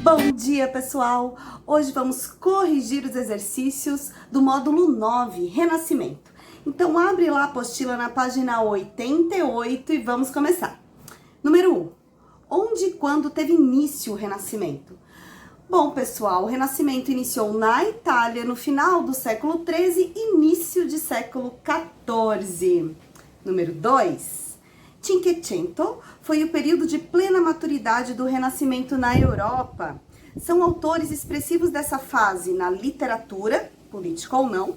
Bom dia, pessoal! Hoje vamos corrigir os exercícios do módulo 9, Renascimento. Então, abre lá a apostila na página 88 e vamos começar. Número 1. Onde e quando teve início o Renascimento? Bom, pessoal, o Renascimento iniciou na Itália no final do século XIII e início de século XIV. Número 2. Cinquecento foi o período de plena maturidade do Renascimento na Europa. São autores expressivos dessa fase na literatura, política ou não,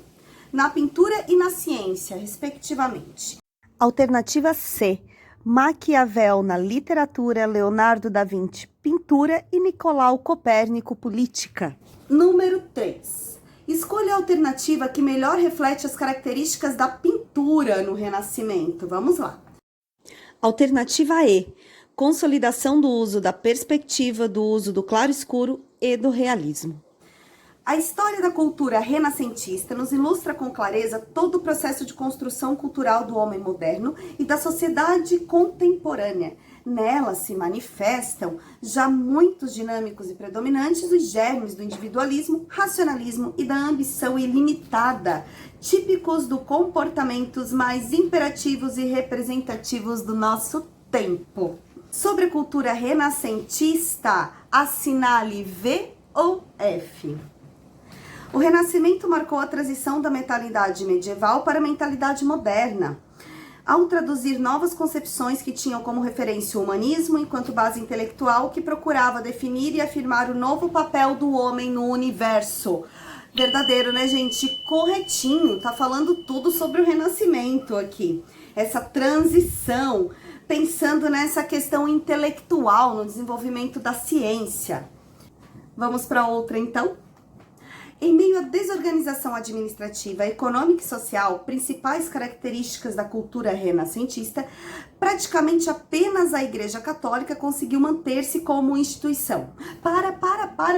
na pintura e na ciência, respectivamente. Alternativa C. Maquiavel na literatura, Leonardo da Vinci, pintura e Nicolau Copérnico, política. Número 3. Escolha a alternativa que melhor reflete as características da pintura no Renascimento. Vamos lá. Alternativa E. Consolidação do uso da perspectiva, do uso do claro-escuro e do realismo. A história da cultura renascentista nos ilustra com clareza todo o processo de construção cultural do homem moderno e da sociedade contemporânea. Nela se manifestam, já muitos dinâmicos e predominantes, os germes do individualismo, racionalismo e da ambição ilimitada, típicos dos comportamentos mais imperativos e representativos do nosso tempo. Sobre a cultura renascentista, assinale V ou F. O Renascimento marcou a transição da mentalidade medieval para a mentalidade moderna, ao traduzir novas concepções que tinham como referência o humanismo enquanto base intelectual que procurava definir e afirmar o novo papel do homem no universo. Verdadeiro, né, gente? Corretinho, tá falando tudo sobre o Renascimento aqui. Essa transição, pensando nessa questão intelectual, no desenvolvimento da ciência. Vamos para outra, então? Em meio à desorganização administrativa, econômica e social, principais características da cultura renascentista, praticamente apenas a Igreja Católica conseguiu manter-se como instituição.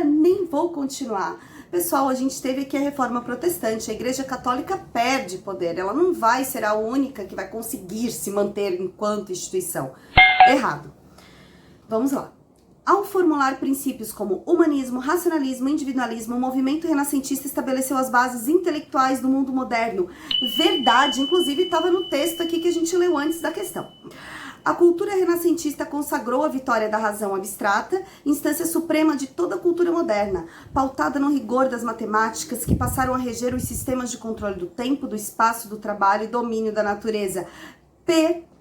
Nem vou continuar. Pessoal, a gente teve aqui a Reforma Protestante, a Igreja Católica perde poder, ela não vai ser a única que vai conseguir se manter enquanto instituição. Errado. Vamos lá. Ao formular princípios como humanismo, racionalismo, individualismo, o movimento renascentista estabeleceu as bases intelectuais do mundo moderno. Verdade, inclusive estava no texto aqui que a gente leu antes da questão. A cultura renascentista consagrou a vitória da razão abstrata, instância suprema de toda a cultura moderna, pautada no rigor das matemáticas que passaram a reger os sistemas de controle do tempo, do espaço, do trabalho e domínio da natureza. Perfeito!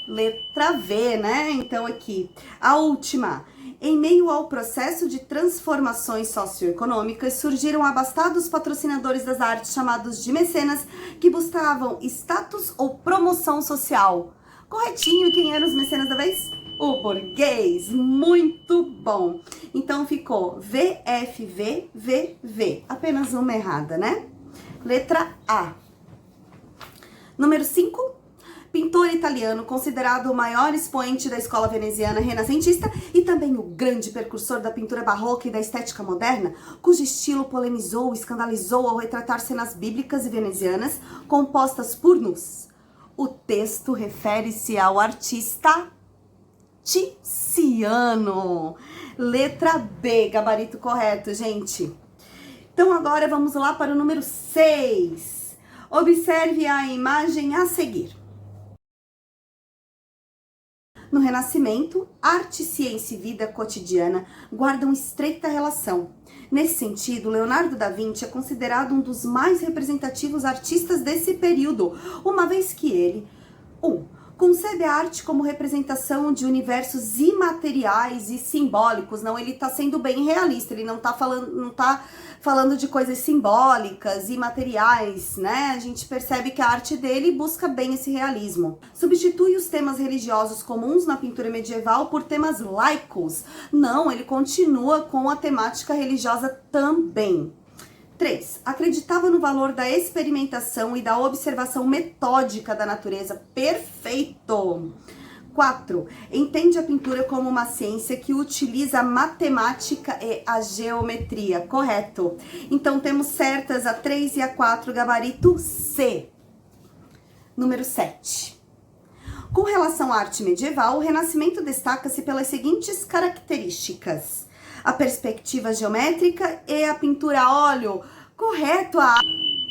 Letra V, né? Então aqui, a última. Em meio ao processo de transformações socioeconômicas, surgiram abastados patrocinadores das artes chamados de mecenas, que buscavam status ou promoção social. Corretinho, quem eram os mecenas da vez? O burguês, muito bom. Então ficou VFVVV, apenas uma errada, né? Letra A. Número 5. Pintor italiano, considerado o maior expoente da escola veneziana renascentista e também o grande precursor da pintura barroca e da estética moderna, cujo estilo polemizou e escandalizou ao retratar cenas bíblicas e venezianas compostas por nus. O texto refere-se ao artista Tiziano. Letra B, gabarito correto, gente. Então agora vamos lá para o número 6. Observe a imagem a seguir. No Renascimento, arte, ciência e vida cotidiana guardam estreita relação. Nesse sentido, Leonardo da Vinci é considerado um dos mais representativos artistas desse período, uma vez que ele, 1. Concebe a arte como representação de universos imateriais e simbólicos. Não, ele está sendo bem realista, ele não está falando de coisas simbólicas e materiais, né? A gente percebe que a arte dele busca bem esse realismo. Substitui os temas religiosos comuns na pintura medieval por temas laicos. Não, ele continua com a temática religiosa também. 3. Acreditava no valor da experimentação e da observação metódica da natureza. Perfeito! 4. Entende a pintura como uma ciência que utiliza a matemática e a geometria. Correto. Então temos certas a 3 e a 4, gabarito C. Número 7. Com relação à arte medieval, o Renascimento destaca-se pelas seguintes características: a perspectiva geométrica e a pintura a óleo. Correto!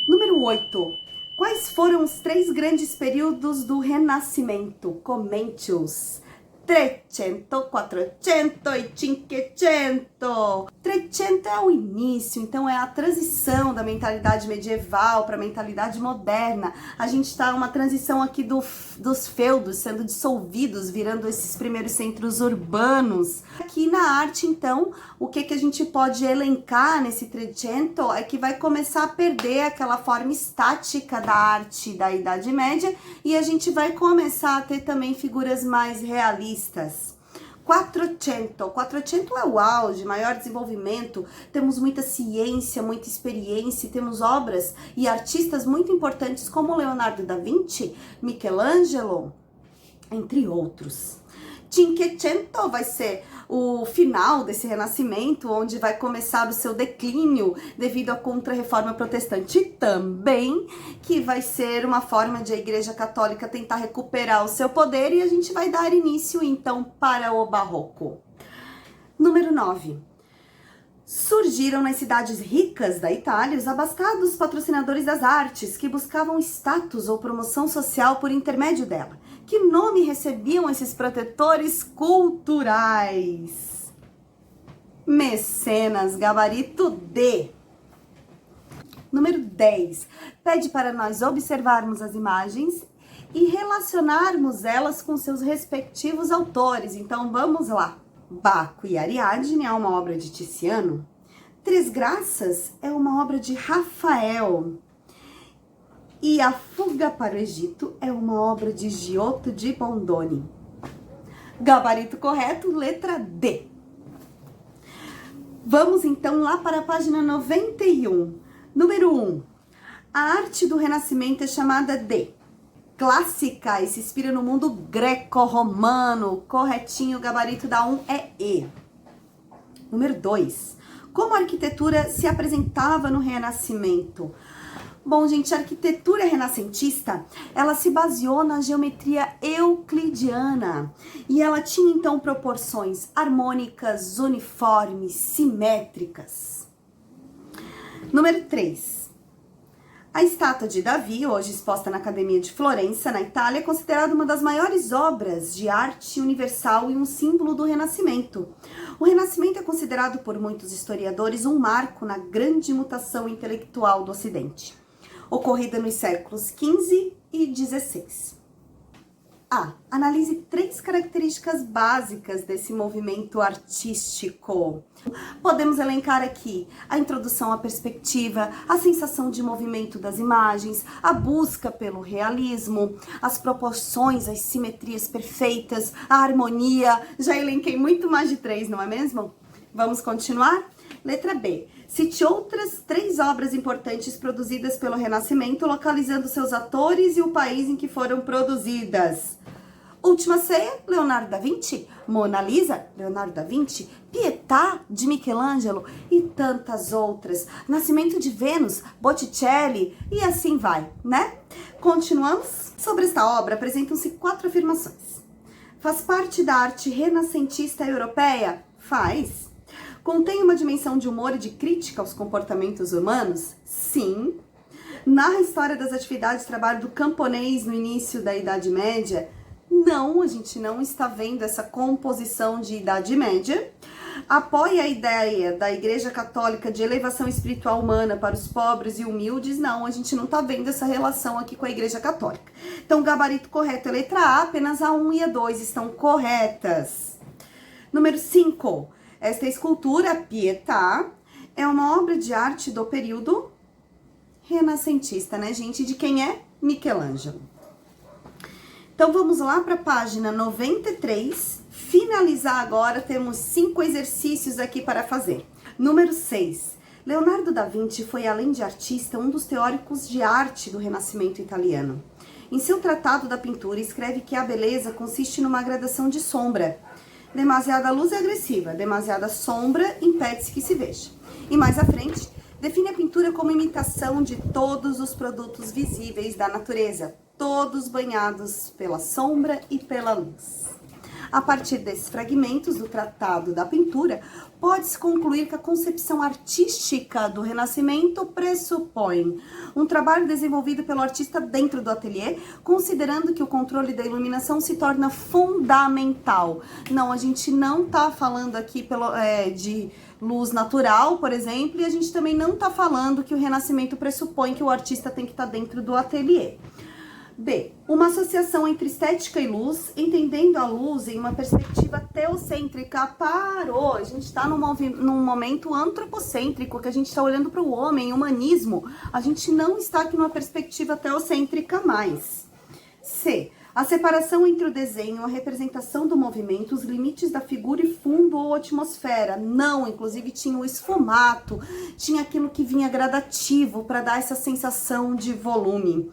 Número 8. Quais foram os 3 grandes períodos do Renascimento? Comente-os. 300, 400 e 500. 300 é o início, então é a transição da mentalidade medieval para a mentalidade moderna. A gente está numa transição aqui dos feudos sendo dissolvidos, virando esses primeiros centros urbanos. Aqui na arte, então, o que a gente pode elencar nesse 300 é que vai começar a perder aquela forma estática da arte da Idade Média e a gente vai começar a ter também figuras mais realistas. 400 é o auge, maior desenvolvimento, temos muita ciência, muita experiência, temos obras e artistas muito importantes como Leonardo da Vinci, Michelangelo, entre outros. 500 vai ser o final desse renascimento, onde vai começar o seu declínio devido à contra-reforma protestante também, que vai ser uma forma de a Igreja Católica tentar recuperar o seu poder, e a gente vai dar início então para o Barroco. Número 9. Surgiram nas cidades ricas da Itália os abastados patrocinadores das artes, que buscavam status ou promoção social por intermédio dela. Que nome recebiam esses protetores culturais? Mecenas, gabarito D. Número 10. Pede para nós observarmos as imagens e relacionarmos elas com seus respectivos autores. Então vamos lá. Baco e Ariadne é uma obra de Tiziano. Três Graças é uma obra de Rafael. E A Fuga para o Egito é uma obra de Giotto de Bondone. Gabarito correto, letra D. Vamos então lá para a página 91. Número 1. A arte do Renascimento é chamada de clássica e se inspira no mundo greco-romano. Corretinho, o gabarito da 1 é E. Número 2. Como a arquitetura se apresentava no Renascimento? Bom, gente, a arquitetura renascentista, ela se baseou na geometria euclidiana e ela tinha então proporções harmônicas, uniformes, simétricas. Número 3. A estátua de Davi, hoje exposta na Academia de Florença, na Itália, é considerada uma das maiores obras de arte universal e um símbolo do Renascimento. O Renascimento é considerado por muitos historiadores um marco na grande mutação intelectual do Ocidente, ocorrida nos séculos XV e XVI. Analise 3 características básicas desse movimento artístico. Podemos elencar aqui a introdução à perspectiva, a sensação de movimento das imagens, a busca pelo realismo, as proporções, as simetrias perfeitas, a harmonia. Já elenquei muito mais de 3, não é mesmo? Vamos continuar? Letra B. Cite outras 3 obras importantes produzidas pelo Renascimento, localizando seus atores e o país em que foram produzidas. Última Ceia, Leonardo da Vinci. Mona Lisa, Leonardo da Vinci. Pietà, de Michelangelo e tantas outras. Nascimento de Vênus, Botticelli e assim vai, né? Continuamos? Sobre esta obra apresentam-se 4 afirmações. Faz parte da arte renascentista europeia? Faz. Contém uma dimensão de humor e de crítica aos comportamentos humanos? Sim. Narra a história das atividades de trabalho do camponês no início da Idade Média? Não, a gente não está vendo essa composição de Idade Média. Apoia a ideia da Igreja Católica de elevação espiritual humana para os pobres e humildes? Não, a gente não está vendo essa relação aqui com a Igreja Católica. Então, o gabarito correto é letra A, apenas a 1 e a 2 estão corretas. Número 5. Esta escultura, Pietà, é uma obra de arte do período renascentista, né, gente? De quem é? Michelangelo. Então, vamos lá para a página 93. Finalizar agora, temos 5 exercícios aqui para fazer. Número 6. Leonardo da Vinci foi, além de artista, um dos teóricos de arte do Renascimento italiano. Em seu Tratado da Pintura, escreve que a beleza consiste numa gradação de sombra. Demasiada luz é agressiva, demasiada sombra impede-se que se veja. E mais à frente, define a pintura como imitação de todos os produtos visíveis da natureza. todos banhados pela sombra e pela luz. A partir desses fragmentos do Tratado da Pintura, pode-se concluir que a concepção artística do Renascimento pressupõe um trabalho desenvolvido pelo artista dentro do ateliê, considerando que o controle da iluminação se torna fundamental. Não, a gente não está falando aqui de luz natural, por exemplo, e a gente também não está falando que o Renascimento pressupõe que o artista tem que estar dentro do ateliê. B. Uma associação entre estética e luz, entendendo a luz em uma perspectiva teocêntrica. Parou! A gente está num momento antropocêntrico, que a gente está olhando para o homem, humanismo. A gente não está aqui numa perspectiva teocêntrica mais. C. A separação entre o desenho, a representação do movimento, os limites da figura e fundo ou atmosfera. Não, inclusive tinha o esfumato, tinha aquilo que vinha gradativo para dar essa sensação de volume.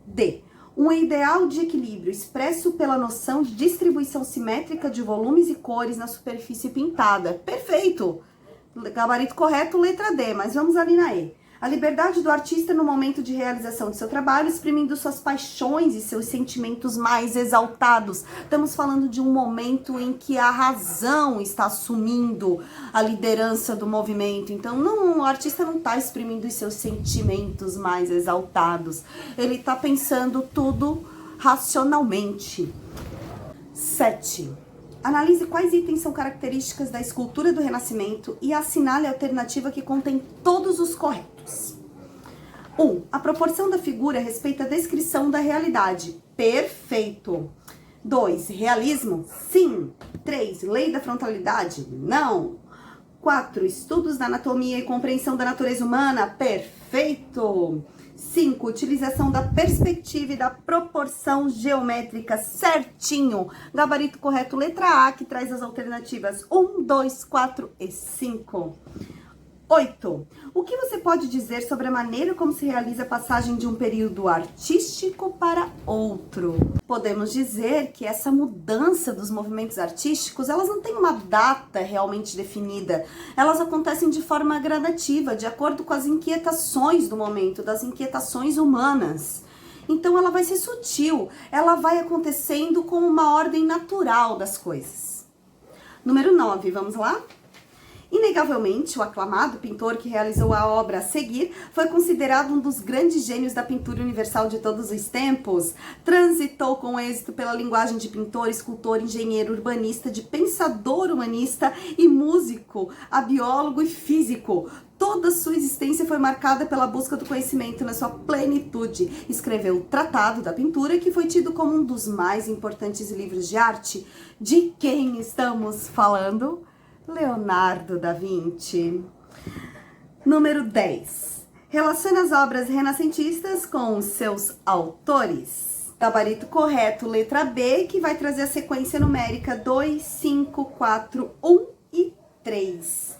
D. Um ideal de equilíbrio expresso pela noção de distribuição simétrica de volumes e cores na superfície pintada. Perfeito! Gabarito correto, letra D, mas vamos ali na E. A liberdade do artista no momento de realização de seu trabalho, exprimindo suas paixões e seus sentimentos mais exaltados. Estamos falando de um momento em que a razão está assumindo a liderança do movimento. Então, o artista não está exprimindo os seus sentimentos mais exaltados. Ele está pensando tudo racionalmente. 7. Analise quais itens são características da escultura do Renascimento e assinale a alternativa que contém todos os corretos. 1. A proporção da figura respeita a descrição da realidade. Perfeito. 2. Realismo? Sim. 3. Lei da frontalidade? Não. 4. Estudos da anatomia e compreensão da natureza humana? Perfeito. 5. Utilização da perspectiva e da proporção geométrica certinho. Gabarito correto, letra A, que traz as alternativas 1, 2, 4 e 5. 8. O que você pode dizer sobre a maneira como se realiza a passagem de um período artístico para outro? Podemos dizer que essa mudança dos movimentos artísticos, elas não têm uma data realmente definida. Elas acontecem de forma gradativa, de acordo com as inquietações do momento, das inquietações humanas. Então ela vai ser sutil, ela vai acontecendo com uma ordem natural das coisas. Número 9, vamos lá? Inegavelmente, o aclamado pintor que realizou a obra a seguir foi considerado um dos grandes gênios da pintura universal de todos os tempos. Transitou com êxito pela linguagem de pintor, escultor, engenheiro, urbanista, de pensador humanista e músico, a biólogo e físico. Toda sua existência foi marcada pela busca do conhecimento na sua plenitude. Escreveu o Tratado da Pintura, que foi tido como um dos mais importantes livros de arte. De quem estamos falando? Leonardo da Vinci. Número 10. Relaciona as obras renascentistas com os seus autores. Gabarito correto, letra B, que vai trazer a sequência numérica 2, 5, 4, 1 e 3.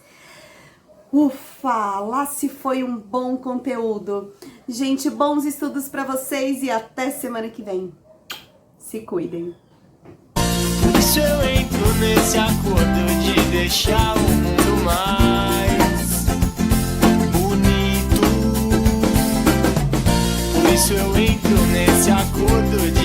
Ufa, lá se foi um bom conteúdo. Gente, bons estudos para vocês e até semana que vem. Se cuidem. Se eu entro